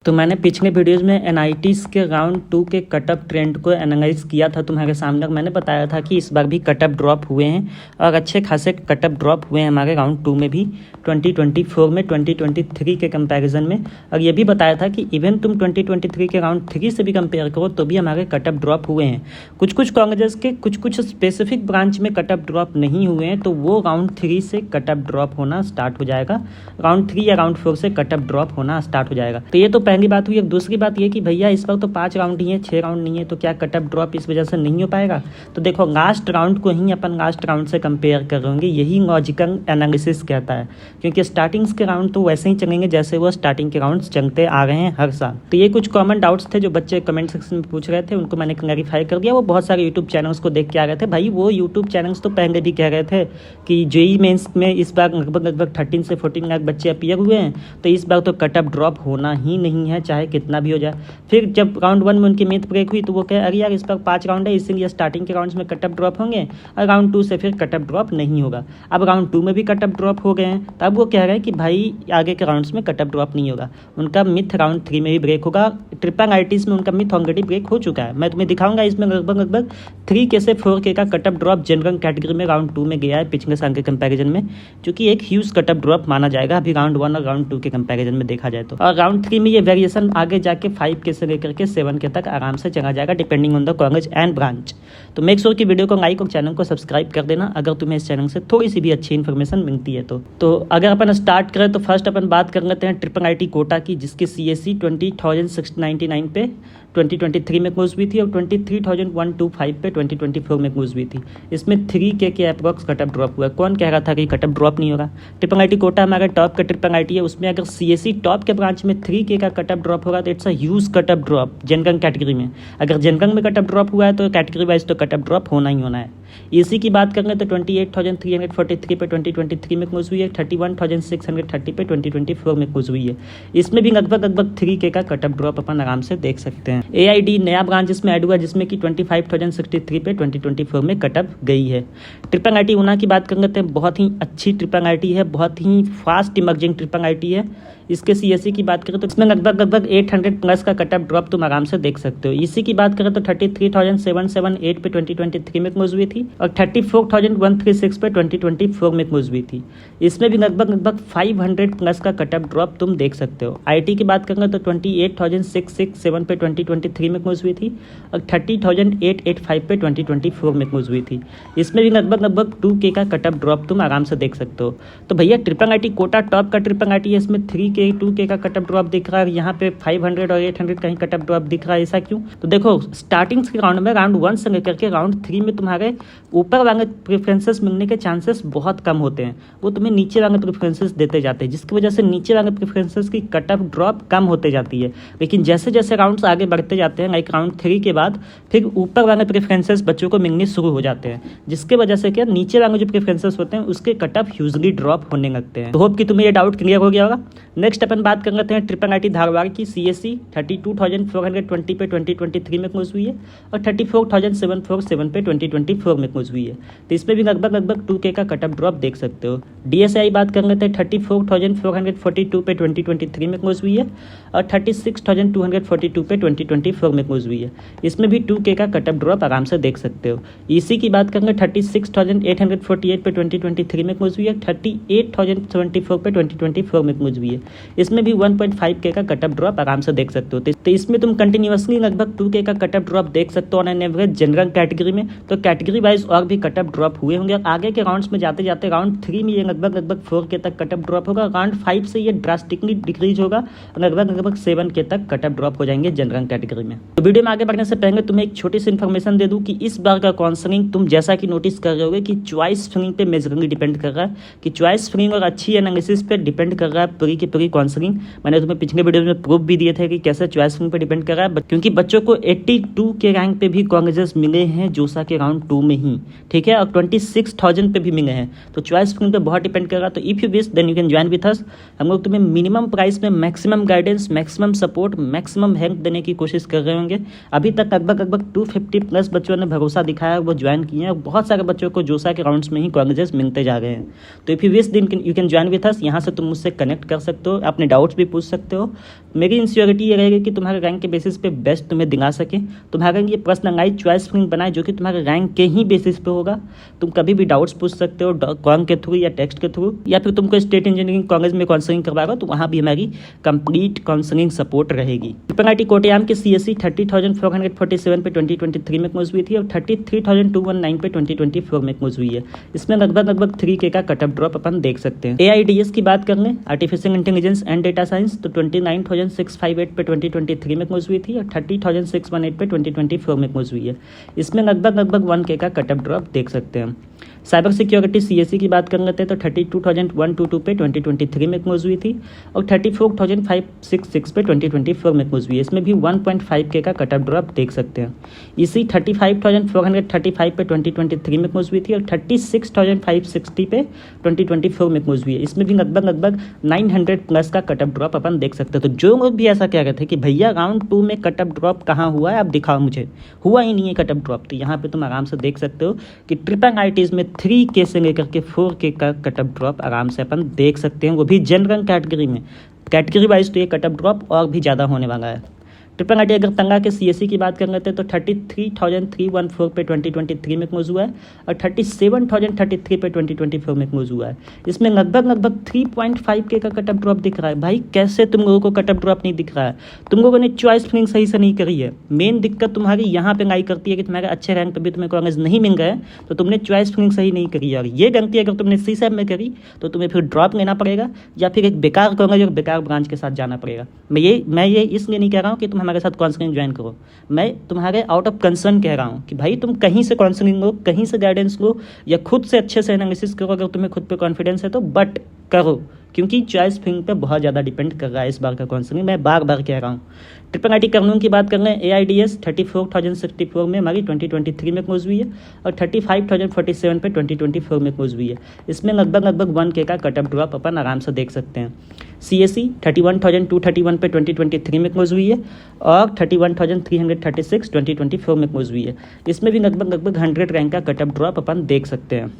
तो मैंने पिछले वीडियोज़ में एनआईटीज़ के राउंड 2 के कटअप ट्रेंड को एनालाइज किया था तुम्हारे सामने। मैंने बताया था कि इस बार भी कटअप ड्रॉप हुए हैं और अच्छे खासे कटअप ड्रॉप हुए हैं हमारे राउंड 2 में भी 2024 में 2023 के कंपैरिजन में। और ये भी बताया था कि इवन तुम 2023 के राउंड 3 से भी कंपेयर करो तो भी हमारे कटअप ड्रॉप हुए हैं। कुछ कुछ कॉलेजेस के कुछ स्पेसिफिक ब्रांच में कटअप ड्रॉप नहीं हुए हैं, तो वो राउंड 3 से कटअप ड्रॉप होना स्टार्ट हो जाएगा, राउंड 3 या राउंड 4 से कटअप ड्रॉप होना स्टार्ट हो जाएगा। तो ये तो पहली बात हुई। अब दूसरी बात ये कि भैया इस बार तो 5 राउंड ही है, 6 राउंड नहीं है, तो क्या कटअप ड्रॉप इस वजह से नहीं हो पाएगा? तो देखो, लास्ट राउंड को ही अपन लास्ट राउंड से कंपेयर कर रहे होंगे, यही लॉजिकल एनालिसिस कहता है, क्योंकि स्टार्टिंग्स के राउंड तो वैसे ही चलेंगे जैसे वो स्टार्टिंग के राउंड्स चलते आ रहे हैं हर साल। तो ये कुछ कॉमन डाउट्स थे जो बच्चे कमेंट सेक्शन में पूछ रहे थे, उनको मैंने क्लैरिफाई कर दिया। वो बहुत सारे यूट्यूब चैनल्स को देख के आ रहे थे। भाई वो यूट्यूब चैनल्स तो पहले भी कह रहे थे कि जेईई मेंस में इस बार लगभग 13 से 14 लाख बच्चे अपीयर हुए हैं, तो इस बार तो कटअप ड्रॉप होना ही नहीं है, चाहे कितना भी हो जाए। फिर जब राउंड 1 में उनकी मिथ ब्रेक हुई तो वो कहे अरे यार इस बार 5 राउंड है, इसीलिए स्टार्टिंग के राउंड्स में कटअप ड्रॉप होंगे और राउंड 2 से फिर कटअप ड्रॉप नहीं होगा। अब राउंड 2 में भी कटअप ड्रॉप हो गए हैं, तब वो कह रहे हैं कि भाई आगे के राउंड्स में कटअप ड्रॉप नहीं होगा। उनका मिथ राउंड 3 में भी ब्रेक होगा। ट्रिपल आईटीज में उनका मिथ ऑलरेडी ब्रेक हो चुका है। मैं तुम्हें दिखाऊंगा इसमें लगभग 3K से 4K का कटअप ड्रॉप जनरल कैटेगरी में राउंड 2 में गया है पिछले साल के कंपैरिजन में, जो कि एक ह्यूज कटअप ड्रॉप माना जाएगा अभी राउंड 1 और राउंड 2 के कंपैरिजन में देखा जाए तो। और राउंड 3 में ये वेरिएशन आगे जाके 5K से लेकर के 7K तक आराम से चला जाएगा depending on the college and branch. तो मेक श्योर कि वीडियो को लाइक और चैनल को सब्सक्राइब कर देना अगर तुम्हें इस चैनल से थोड़ी सी भी अच्छी इन्फॉर्मेशन मिलती है तो अगर अपन स्टार्ट करें तो फर्स्ट अपन बात कर लेते हैं ट्रिपल आईटी कोटा की, जिसकी CSE 20,699 पे 2023 में क्लोज हुई थी और 23,125 पे 2024 में क्लोज हुई थी। इसमें 3K के अप्रॉक्स कटअप ड्रॉप हुआ। कौन कह रहा था कि कटअप ड्रॉप नहीं होगा? ट्रिपल आईटी कोटा हमारा टॉप का ट्रिपल आईटी है, उसमें अगर CSE टॉप के ब्रांच में 3K का कटअप ड्रॉप होगा तो it's a huge cutoff drop general category में। अगर जनरल में कटअप ड्रॉप हुआ है तो कैटेगरी वाइज तो कटअप ड्रॉप होना ही होना है। इसी की बात करें तो 28,343 पे 2023 में क्लोज हुई है, 31,630 पे 2024 में क्लोज हुई है। इसमें भी लगभग 3K का कटअप ड्रॉप अपन आराम से देख सकते हैं। AID नया ब्रांच इसमें ऐड हुआ जिसमें कि 25,063 पे 2024 में कटअप गई है। ट्रिपल आईटी ऊना की बात कर लेते हैं, बहुत ही अच्छी ट्रिपल आईटी है, बहुत ही फास्ट इमर्जिंग ट्रिपल आईटी है। इसके CSE की बात करें तो इसमें लगभग 800 प्लस का कटअप ड्रॉप तुम आराम से देख सकते हो। इसी की बात करें तो 33,778 पे 2023 में क्लोज हुई थी और 34,136 पे 2024 में क्लोज हुई थी। इसमें भी लगभग 500 प्लस का कटअप ड्रॉप तुम देख सकते हो। IT की बात करें तो 28,667 पे 2023 में क्लोज हुई थी और 30,885 पे 2024 में क्लोज हुई थी। इसमें भी लगभग 2K का कटअप ड्रॉप तुम आराम से देख सकते हो। तो भैया ट्रिपल आईटी कोटा टॉप का ट्रिपल आईटी है, इसमें 3K 2K का कटअप ड्रॉप दिख रहा है, यहाँ पे 500 और 800 का ही कटअप ड्रॉप दिख रहा है। ऐसा क्यों? तो देखो, स्टार्टिंग के राउंड में राउंड 1 से लेकर के राउंड 3 में तुम्हारे ऊपर वाले प्रेफरेंसेस मिलने के चांसेस बहुत कम होते हैं, वो तुम्हें नीचे वाले प्रेफरेंसेस देते जाते हैं, जिसकी वजह से नीचे वाले प्रेफरेंसेस की कटअप ड्रॉप कम होते जाती है। लेकिन जैसे जैसे राउंड्स आगे बढ़ते जाते हैं, लाइक राउंड 3 के बाद फिर ऊपर वाले प्रेफरेंसेस बच्चों को मिलने शुरू हो जाते हैं, जिसके वजह से क्या नीचे वाले जो प्रेफरेंसेस होते हैं उसके कटअप ह्यूजली ड्रॉप होने लगते हैं। तो होप कि तुम्हें ये डाउट क्लियर हो गया होगा। नेक्स्ट अपन बात कर लेते हैं ट्रिपल आईटी धारवाड़ की। CSE 32,420 पे 2023 में क्लोज हुई है और 34,747 पे 2024 में क्लोज हुई है। तो इसमें भी लगभग 2K का कटअप ड्रॉप देख सकते हो। DSI बात कर लेते हैं 34,442 पे 2023 में क्लोज हुई है और 36,242 पे 2024 में क्लोज हुई है। इसमें भी 2K का कटअप ड्रॉप आराम से देख सकते हो। EC की बात करेंगे 36,848 पे 2023 में क्लोज हुई है, 38,074 पे 2024 में क्लोज हुई है। इसमें भी 1.5K का कटअप ड्रॉप आराम से देख सकते हो। तो इसमें तुम कंटिन्यूअसली लगभग 2K का कटअप ड्रॉप देख सकते हो on an average general category में। तो कैटेगरी वाइज और भी कटअप ड्रॉप हुए होंगे। आगे के राउंड्स में जाते जाते राउंड 3 में ये लगभग 4K तक कटअप ड्रॉप होगा। राउंड 5 से ये ड्रास्टिकली डिक्रीज होगा, लगभग 7K तक कटअप ड्रॉप हो जाएंगे जनरल कैटेगरी में। तो वीडियो में आगे बढ़ने से पहले तुम्हें एक छोटी सी इन्फॉर्मेशन दे दूं कि इस बार का काउंसलिंग तुम जैसा कि नोटिस कर रहे होगे कि चॉइस फिलिंग पे मेजरली डिपेंड कर रहा है, कि चॉइस फिलिंग और अच्छी एनालिसिस पे डिपेंड कर रहा है पूरी की पूरी काउंसलिंग। मैंने तुम्हें पिछले वीडियो में प्रूफ भी दिए थे कि कैसे चॉइस फिलिंग पे डिपेंड कर रहा है, क्योंकि बच्चों को 82 के रैंक पे भी कॉलेजेस मिले हैं जोसा के राउंड 2 में ही, ठीक है, और 26,000 पे भी मिले हैं। तो चॉइस फिलिंग पे बहुत डिपेंड कर रहा है। तो if you wish then you can join with us. हम लोग तुम्हें मिनिमम प्राइस में maximum guidance, maximum support, maximum help देने की कोशिश कर रहे होंगे। अभी तक लगभग 250 प्लस बच्चों ने भरोसा दिखाया, वो ज्वाइन किए हैं और बहुत सारे बच्चों को जोसा के राउंड्स में ही कॉलेजेस मिलते जा रहे हैं। तो if you wish then you can join with us. यहाँ से तुम मुझसे कनेक्ट कर सकते हो, अपने डाउट्स भी पूछ सकते हो। मेरी इंश्योरिटी ये रहेगी कि तुम्हारे रैंक के बेसिस पे बेस्ट तुम्हें दिला सके। तुम्हारा ये पर्सनलाइज चॉइस फिलिंग बनाए जो कि तुम्हारे रैंक के ही बेसिस पे होगा। तुम कभी भी डाउट्स पूछ सकते हो कॉल के थ्रू या टेक्स्ट के थ्रू, या फिर तुमको स्टेट इंजीनियरिंग कॉलेज में काउंसलिंग करवाएगा तो वहाँ भी हमारी कंप्लीट काउंसलिंग सपोर्ट रहेगी। IIT कोट्याम की CSE 30,447 पे 2023 में क्लोज हुई थी और 33,219 पे 2024 में क्लोज हुई है। इसमें लगभग 3K का कट ऑफ ड्रॉप अपन देख सकते हैं। AIDS की बात कर लें, artificial intelligence and data science, तो 29,658 पे 2023 में क्लोज हुई थी और 30,618 पे 2024 में क्लोज हुई है। इसमें लगभग 1K का कट ऑफ ड्रॉप देख सकते हैं। साइबर सिक्योरिटी CSE की बात कर लेते हैं तो 32,122 पे 2023 में क्लोज हुई थी और 34,566 पे 2024 में क्लोज हुई है। इसमें भी 1.5K का कट ऑफ ड्रॉप देख सकते हैं। इसी 35,435 पे 2023 में क्लोज हुई थी और 36,560 पे 2024 में क्लोज हुई है। इसमें भी लगभग 900 प्लस का कट ऑफ ड्रॉप अपन देख सकते हैं। तो जो लोग भी ऐसा कह रहे थे कि भैया राउंड 2 में कट ऑफ ड्रॉप कहाँ हुआ है, आप दिखाओ मुझे, हुआ ही नहीं है कट ऑफ ड्रॉप। तो यहाँ पे तुम आराम से देख सकते हो कि IITs में 3K से लेकर के 4K का कट ऑफ ड्रॉप आराम से अपन देख सकते हैं, वो भी जनरल कैटेगरी में। कैटेगरी वाइज तो ये कट ऑफ ड्रॉप और भी ज़्यादा होने वाला है। IIT अगर तंगा के CSE की बात कर लेते हैं तो 33,314 पे 2023 में क्लोज हुआ है और 37,033 पे 2024 में क्लोज हुआ है। इसमें लगभग 3.5K का कट ऑफ ड्रॉप दिख रहा है। भाई कैसे तुम लोगों को कट ऑफ ड्रॉप नहीं दिख रहा है? तुम लोगों ने चॉइस फिलिंग सही से नहीं करी है। मेन दिक्कत तुम्हारी यहाँ पे लाई करती है कि तुम्हारे अच्छे रैंक पर भी तुम्हें कॉलेज नहीं मिल गया है, तो तुमने चॉइस फिलिंग सही नहीं करी है। और ये गलती अगर तुमने CSEB में करी तो तुम्हें फिर ड्रॉप लेना पड़ेगा या फिर एक बेकार कॉलेज और बेकार ब्रांच के साथ जाना पड़ेगा। मैं ये इसलिए नहीं कह रहा हूँ कि तुम हमारे साथ काउंसलिंग ज्वाइन करो, मैं तुम्हारे आउट ऑफ कंसर्न कह रहा हूँ कि भाई तुम कहीं से काउंसलिंग लो, कहीं से गाइडेंस लो या खुद से अच्छे से एनालिसिस करो अगर तुम्हें खुद पे कॉन्फिडेंस है तो, बट करो, क्योंकि चॉइस फिलिंग पे बहुत ज़्यादा डिपेंड कर रहा है इस बार का काउंसलिंग। मैं बार कह रहा हूँ। IIT कर्नूल की बात कर लें, AIDS 34,064 में हमारी 2023 में क्लोज हुई है और 35,047 पे 2024 में क्लोज हुई है। इसमें लगभग 1K का कट ऑफ ड्रॉप अपन आराम से देख सकते हैं। CSE 31,231 पे 2023 में क्लोज हुई है और 31,336 2024 में क्लोज हुई है। इसमें भी लगभग 100 रैंक का कट ऑफ ड्रॉप अपन देख सकते हैं।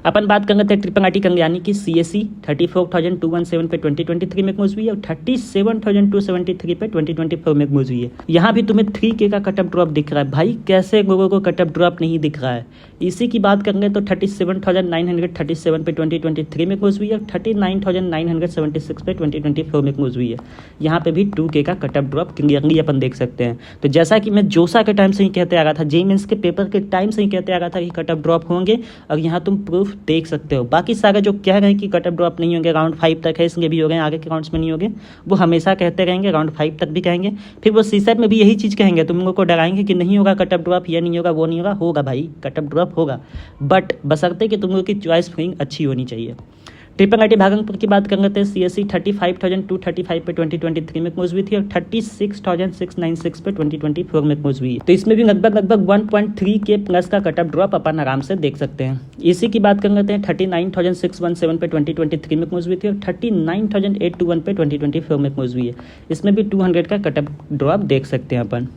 अपन बात कर लेते हैं IIT कल्याणी की CSE 34,217 पे 2023 में क्लोज हुई है और 37,273 पे 2024 में क्लोज हुई है। यहाँ भी तुम्हें 3K का कट ऑफ ड्रॉप दिख रहा है। भाई कैसे लोगों को कट ऑफ ड्रॉप नहीं दिख रहा है? इसी की बात करेंगे तो 37,937 पे 2023 में क्लोज हुई है और 39,976 पे 2024 में क्लोज हुई है। यहाँ पे भी 2K का कट ऑफ ड्रॉप क्लियरली अपन देख सकते हैं। तो जैसा कि मैं जोसा के टाइम से ही कहते आ रहा था, JEE मेंस के पेपर के टाइम से ही कहते आ रहा था कि कट ऑफ ड्रॉप होंगे, और यहाँ तुम प्रूफ देख सकते हो। बाकी सारे जो कह रहे हैं कि कट ऑफ ड्रॉप नहीं होंगे, राउंड 5 तक है इसलिए भी हो गए, आगे के राउंड्स में नहीं होंगे, वो हमेशा कहते रहेंगे, राउंड 5 तक भी कहेंगे, फिर वो CSEB में भी यही चीज़ कहेंगे, तुम लोगों को डराएंगे कि नहीं होगा कट ऑफ ड्रॉप, ये नहीं होगा, वो नहीं होगा। होगा भाई, कट ऑफ ड्रॉप होगा, बट बशर्ते कि तुम लोगों की चॉइस फिलिंग अच्छी होनी चाहिए। IIT भागलपुर की बात कर लेते हैं, CSE 35,235 पे 2023 में क्लोज हुई थी और 36,696 पे 2024 में क्लोज हुई है। तो इसमें भी लगभग 1.3K प्लस का कट ऑफ ड्रॉप अपन आराम से देख सकते हैं। इसी की बात कर लेते हैं, 39,617 पे 2023 में क्लोज हुई थी और 39,821 पे 2024 में क्लोज हुई है। इसमें भी 200 का कट ऑफ ड्रॉप देख सकते हैं अपन।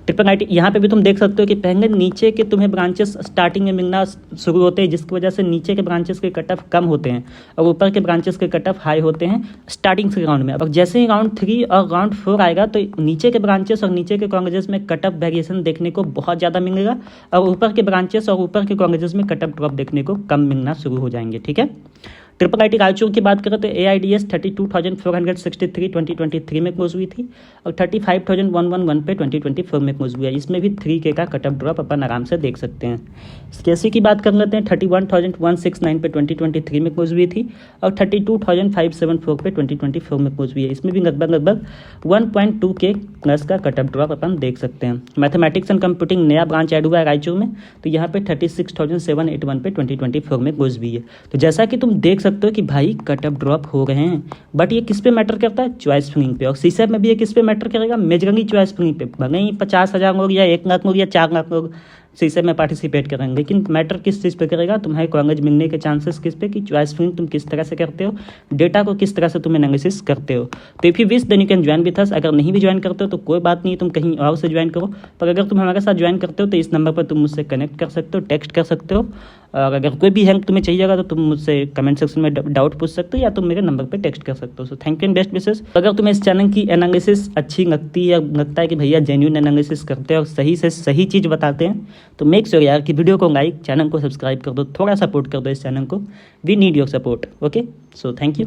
IIT यहाँ पे भी तुम देख सकते हो कि पहले नीचे के तुम्हें ब्रांचेस स्टार्टिंग में मिलना शुरू होते हैं, जिसकी वजह से नीचे के ब्रांचेस के कट ऑफ कम होते हैं और ऊपर के ब्रांचेस के कट ऑफ हाई होते हैं स्टार्टिंग से राउंड में। अब जैसे ही राउंड 3 और राउंड 4 आएगा तो नीचे के ब्रांचेस और नीचे के कॉलेजेस में कट ऑफ वेरिएशन देखने को बहुत ज़्यादा मिलेगा और ऊपर के ब्रांचेस और ऊपर के कॉलेजेस में कट ऑफ ड्रॉप देखने को कम मिलना शुरू हो जाएंगे। ठीक है। IIT रायचूर की बात करें तो AIDS 32,463 2023 में क्लोज हुई थी और 35,111 पे 2024 में क्लोज हुआ है। इसमें भी 3K का कट ऑफ ड्रॉप अपन आराम से देख सकते हैं। CSE की बात कर लेते हैं, 31,169 पे 2023 में क्लोज हुई थी और 32,574 पे 2024 में क्लोज हुई है। इसमें भी लगभग 1.2K प्लस का कट ऑफ ड्रॉप अपन देख सकते हैं। मैथमेटिक्स एंड कंप्यूटिंग नया ब्रांच ऐड हुआ है रायचूर में, तो यहाँ पे 36,781 पे 2024 में क्लोज हुई है। तो जैसा कि तुम देख सकते हो कि भाई कट ऑफ ड्रॉप हो रहे हैं, बट ये किस पे मैटर करता है? चॉइस फिलिंग पे। और CSEB में भी ये किस पे मैटर करेगा? मेजरली चॉइस फिलिंग पे। भले ही 50,000 लोग या 1 लाख लोग या 4 लाख लोग शीशे में पार्टिसिपेट करेंगे। लेकिन मैटर किस चीज़ पे करेगा, तुम्हारे कॉलेज मिलने के चांसेस किस पे, कि चॉइस फिलिंग तुम किस तरह से करते हो, डेटा को किस तरह से तुम एनालिसिस करते हो। तो if you wish then you can join with us. अगर नहीं भी ज्वाइन करते हो तो कोई बात नहीं, तुम कहीं और से ज्वाइन करो। पर अगर तुम हमारे साथ ज्वाइन करते हो तो इस नंबर पर तुम मुझसे कनेक्ट कर सकते हो, टेक्स्ट कर सकते हो। और अगर कोई भी हेल्प तुम्हें चाहिएगा तो तुम मुझसे कमेंट सेक्शन में डाउट पूछ सकते हो, या तुम मेरे नंबर पे टेक्स्ट कर सकते हो। सो thank you and best wishes. अगर तुम्हें इस चैनल की एनालिसिस अच्छी लगती है, लगता है कि भैया जेन्युइन एनालिसिस करते हैं और सही से सही चीज़ बताते हैं, तो मेक श्योर यार कि वीडियो को लाइक, चैनल को सब्सक्राइब कर दो, थोड़ा सपोर्ट कर दो इस चैनल को। We need your support. Okay, so thank you.